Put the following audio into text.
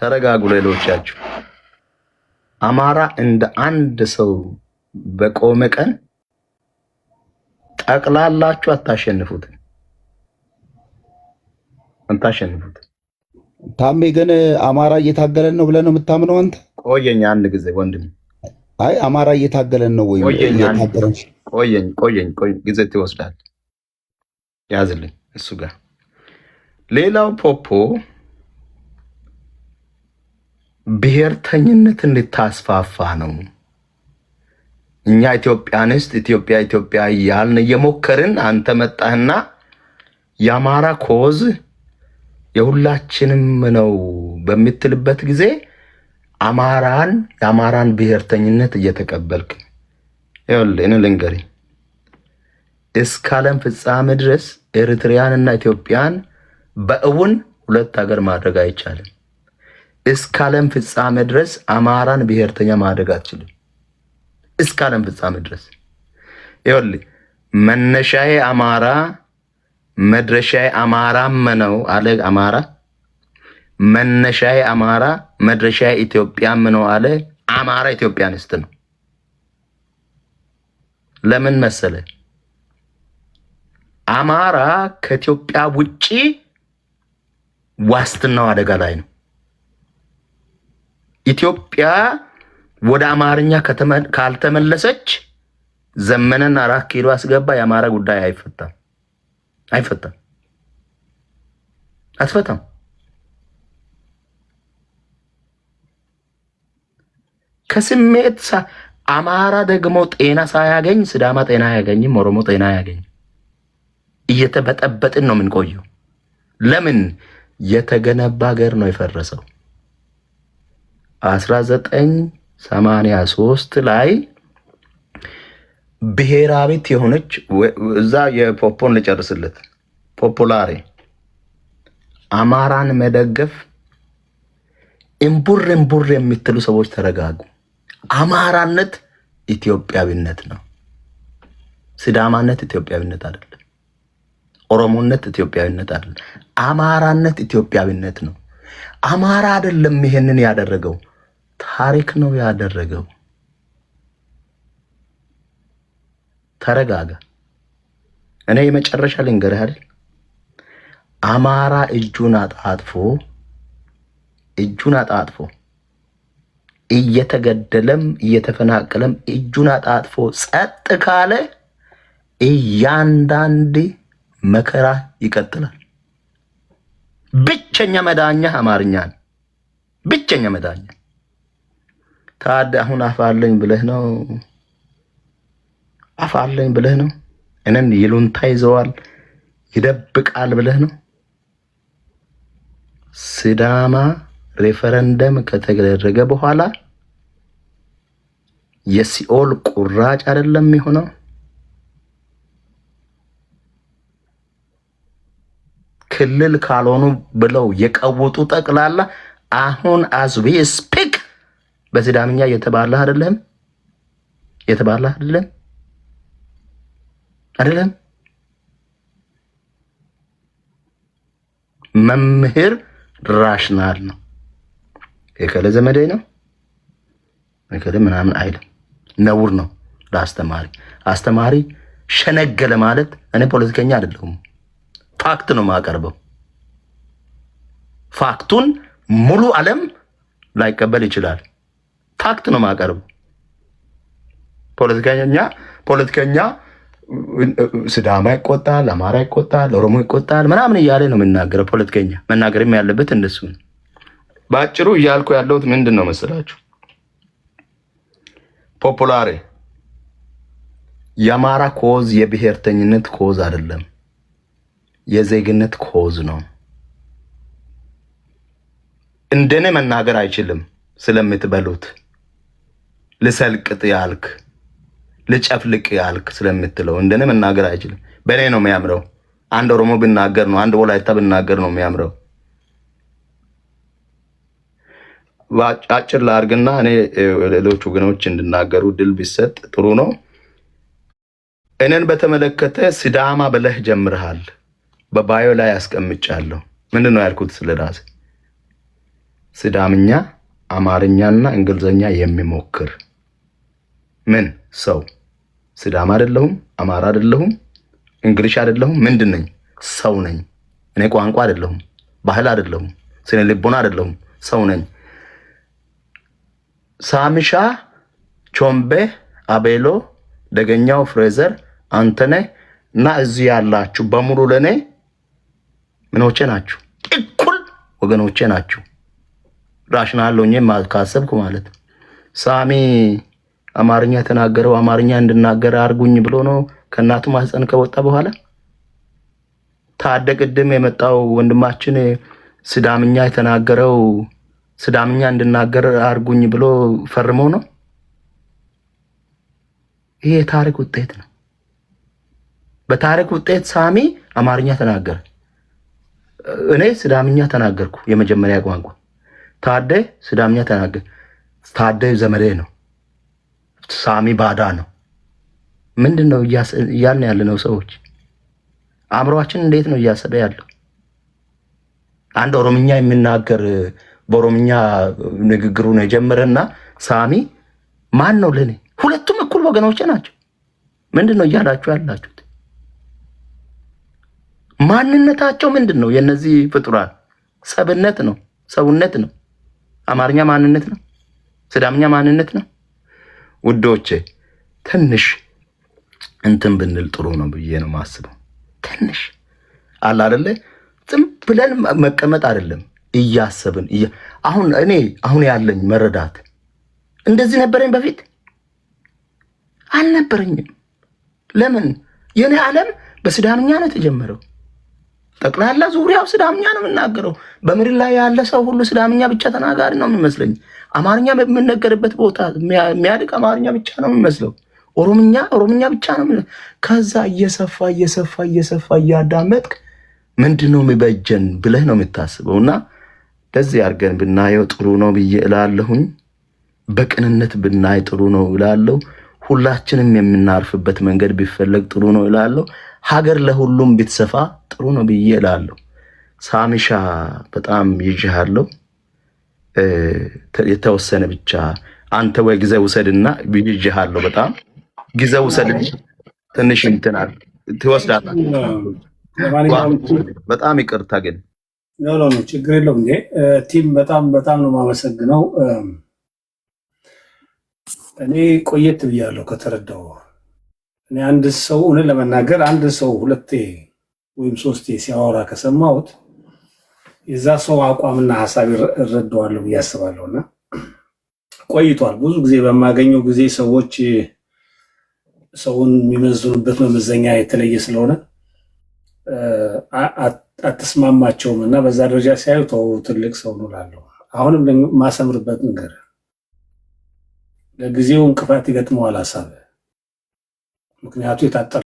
ተረጋጉ። ሌሎቻችሁ አማራ እንደ አንድ ሰው በቆመ ቀን ጠቅላላችሁ አታሸንፉትም። ታሜ ግን አማራ እየታገለን ነው ብለህ ነው የምታምነው አንተ? ቆየኝ አንድ ጊዜ ወንድም። አይ አማራ እየታገለን ነው ወይ? ቆየኝ ጊዜ ትወስዳል። ያዝልኝ እሱ ጋር። ሌላው ፖፖ ብሔርተኝነት እንድታስፋፋ ነው። እኛ ኢትዮጵያንስት ኢትዮጵያ እያልን እየሞከርን አንተ መጣህና የአማራ ኮዝ የሁላችንም ነው በምትልበት ጊዜ የአማራን ብሔርተኝነት እየተቀበልክ ይኸውልህ፣ እኔ ልንገርህ እስከ ዓለም ፍጻሜ ድረስ ኤርትራንና ኢትዮጵያን በእውን ሁለት ሀገር ማድረግ አይቻልም። እስከ ዓለም ፍጻሜ ድረስ አማራን ብሔርተኛ ማድረግ አትችልም። እስከ ዓለም ፍጻሜ ድረስ ይኸውልህ መነሻዬ አማራ መድረሻዬ አማራም ነው አለ አማራ። መነሻዬ አማራ መድረሻዬ ኢትዮጵያም ነው አለ አማራ። ኢትዮጵያንስት ነው። ለምን መሰለ? አማራ ከኢትዮጵያ ውጪ ዋስትናው አደጋ ላይ ነው። ኢትዮጵያ ወደ አማርኛ ካልተመለሰች ዘመነን 4 ኪሎ አስገባ የአማራ ጉዳይ አትፈታም። ከስሜት አማራ ደግሞ ጤና ሳያገኝ ስዳማ ጤና አያገኝም፣ ኦሮሞ ጤና አያገኝም። እየተበጠበጥን ነው የምንቆየው። ለምን? የተገነባ ሀገር ነው የፈረሰው። 1983 ላይ ብሔራዊት የሆነች እዛ የፖፖን ልጨርስለት ፖፖላሬ አማራን መደገፍ እምቡር የምትሉ ሰዎች ተረጋጉ። አማራነት ኢትዮጵያዊነት ነው። ስዳማነት ኢትዮጵያዊነት አይደለም። ኦሮሞነት ኢትዮጵያዊነት አይደለም። አማራነት ኢትዮጵያዊነት ነው። አማራ አይደለም ይሄንን ያደረገው፣ ታሪክ ነው ያደረገው። ተረጋጋ። እኔ የመጨረሻ ልንገርህ አይደል? አማራ እጁን አጣጥፎ እየተገደለም እየተፈናቀለም እጁን አጣጥፎ ጸጥ ካለ እያንዳንድ መከራ ይቀጥላል። ብቸኛ መዳኛ አማርኛ ነው። ብቸኛ መዳኛ። ታዲያ አሁን አፋለኝ ብለህ ነው እነን ይሉንታ ይዘዋል ይደብቃል ብለህ ነው። ሲዳማ ሬፈረንደም ከተደረገ በኋላ የሲኦል ቁራጭ አይደለም የሚሆነው። ክልል ካልሆኑ ብለው የቀወጡ ጠቅላላ አሁን አዝቢ ስፒክ በሲዳምኛ የተባለ አይደለም መምህር ራሽናል ነው። የከለ ዘመዴ ነው የከለ ምናምን አይደለም። ነውር ነው ለአስተማሪ ሸነገለ ማለት። እኔ ፖለቲከኛ አይደለሁም። ፋክት ነው ማቀርበው። ፋክቱን ሙሉ ዓለም ላይቀበል ይችላል። ፋክት ነው ማቀርበው። ፖለቲከኛ ስዳማ ይቆጣል፣ አማራ ይቆጣል፣ ኦሮሞ ይቆጣል ምናምን እያለ ነው የምናገረው። ፖለቲከኛ መናገርም ያለበት እንደሱ ነው። በአጭሩ እያልኩ ያለሁት ምንድን ነው መሰላችሁ? ፖፑላሬ የአማራ ኮዝ የብሔርተኝነት ኮዝ አይደለም፣ የዜግነት ኮዝ ነው። እንደኔ መናገር አይችልም ስለምትበሉት ልሰልቅጥ ያልክ ልጨፍልቅ ያልክ ስለምትለው እንደኔ መናገር አይችልም። በኔ ነው የሚያምረው። አንድ ኦሮሞ ብናገር ነው፣ አንድ ወላይታ ብናገር ነው የሚያምረው። አጭር ላርግና እኔ ሌሎች ወገኖች እንድናገሩ ድል ቢሰጥ ጥሩ ነው። እኔን በተመለከተ ሲዳማ ብለህ ጀምረሃል። በባዮ ላይ አስቀምጫለሁ። ምንድነው ያልኩት ስለራሴ? ሲዳምኛ፣ አማርኛና እንግሊዝኛ የሚሞክር ምን ሰው? ሲዳም አይደለሁም፣ አማራ አይደለሁም፣ እንግሊሽ አይደለሁም። ምንድን ነኝ? ሰው ነኝ። እኔ ቋንቋ አይደለሁም፣ ባህል አይደለሁም፣ ስነ ልቦና አይደለሁም፣ ሰው ነኝ። ሳሚሻ፣ ቾምቤ፣ አቤሎ፣ ደገኛው፣ ፍሬዘር፣ አንተነህ እና እዚህ ያላችሁ በሙሉ ለኔ ምኖቼ ናችሁ፣ እኩል ወገኖቼ ናችሁ። ራሽናል ሆኜ ካሰብኩ ማለት ሳሚ አማርኛ ተናገረው አማርኛ እንድናገር አርጉኝ ብሎ ነው ከእናቱ ማህፀን ከወጣ በኋላ። ታደ ቅድም የመጣው ወንድማችን ሲዳምኛ የተናገረው ሲዳምኛ እንድናገር አርጉኝ ብሎ ፈርሞ ነው። ይሄ የታሪክ ውጤት ነው። በታሪክ ውጤት ሳሚ አማርኛ ተናገረ፣ እኔ ሲዳምኛ ተናገርኩ የመጀመሪያ ቋንቋ። ታደ ሲዳምኛ ተናገረ። ታደ ዘመዴ ነው፣ ሳሚ ባዳ ነው። ምንድነው እያልን ያለነው ሰዎች? አእምሮአችን እንዴት ነው እያሰበ ያለው? አንድ ኦሮምኛ የሚናገር በኦሮምኛ ንግግሩን የጀመረና ሳሚ ማን ነው ለኔ? ሁለቱም እኩል ወገኖቼ ናቸው። ምንድነው እያላችሁ ያላችሁት? ማንነታቸው ምንድነው? የነዚህ ፍጡራን ሰብነት ነው፣ ሰውነት ነው። አማርኛ ማንነት ነው፣ ሲዳምኛ ማንነት ነው። ውዶቼ ትንሽ እንትን ብንል ጥሩ ነው ብዬ ነው ማስበው። ትንሽ አለ አይደለ? ዝም ብለን መቀመጥ አይደለም፣ እያሰብን አሁን ያለኝ መረዳት እንደዚህ ነበረኝ በፊት አልነበረኝም። ለምን? የኔ ዓለም በሲዳምኛ ነው የተጀመረው። ጠቅላላ ዙሪያው ሲዳምኛ ነው የምናገረው። በምድር ላይ ያለ ሰው ሁሉ ሲዳምኛ ብቻ ተናጋሪ ነው የሚመስለኝ። አማርኛ በምንነገርበት ቦታ የሚያድግ አማርኛ ብቻ ነው የሚመስለው። ኦሮምኛ ብቻ ነው። ከዛ እየሰፋ እያዳመጥክ ምንድነው የሚበጀን ብለህ ነው የምታስበው። እና ለዚህ አድርገን ብናየው ጥሩ ነው ብዬ እላለሁኝ። በቅንነት ብናይ ጥሩ ነው እላለሁ። ሁላችንም የምናርፍበት መንገድ ቢፈለግ ጥሩ ነው እላለሁ። ሀገር ለሁሉም ብትሰፋ ጥሩ ነው ብዬ እላለሁ። ሳሚሻ በጣም ይዤሃለሁ። የተወሰነ ብቻ አንተ ወይ ጊዜ ውሰድና ይዤሃለሁ። በጣም ጊዜ ውሰድና ትንሽ እንትናል ትወስዳለህ። በጣም ይቅርታ ግን ኖ ችግር የለውም እንዴ ቲም በጣም ነው የማመሰግነው። እኔ ቆየት ብያለሁ ከተረዳው። እኔ አንድ ሰው እውነት ለመናገር አንድ ሰው ሁለቴ ወይም ሶስቴ ሲያወራ ከሰማሁት የዛ ሰው አቋምና ሀሳብ እረዳዋለሁ ብዬ አስባለሁና ቆይቷል። ብዙ ጊዜ በማገኘው ጊዜ ሰዎች ሰውን የሚመዝኑበት መመዘኛ የተለየ ስለሆነ አትስማማቸውም እና በዛ ደረጃ ሲያዩ ተው ትልቅ ሰው ነው እላለሁ። አሁንም ማሰምርበት ነገር ለጊዜው እንቅፋት ይገጥመዋል ሀሳብ፣ ምክንያቱ የታጠረ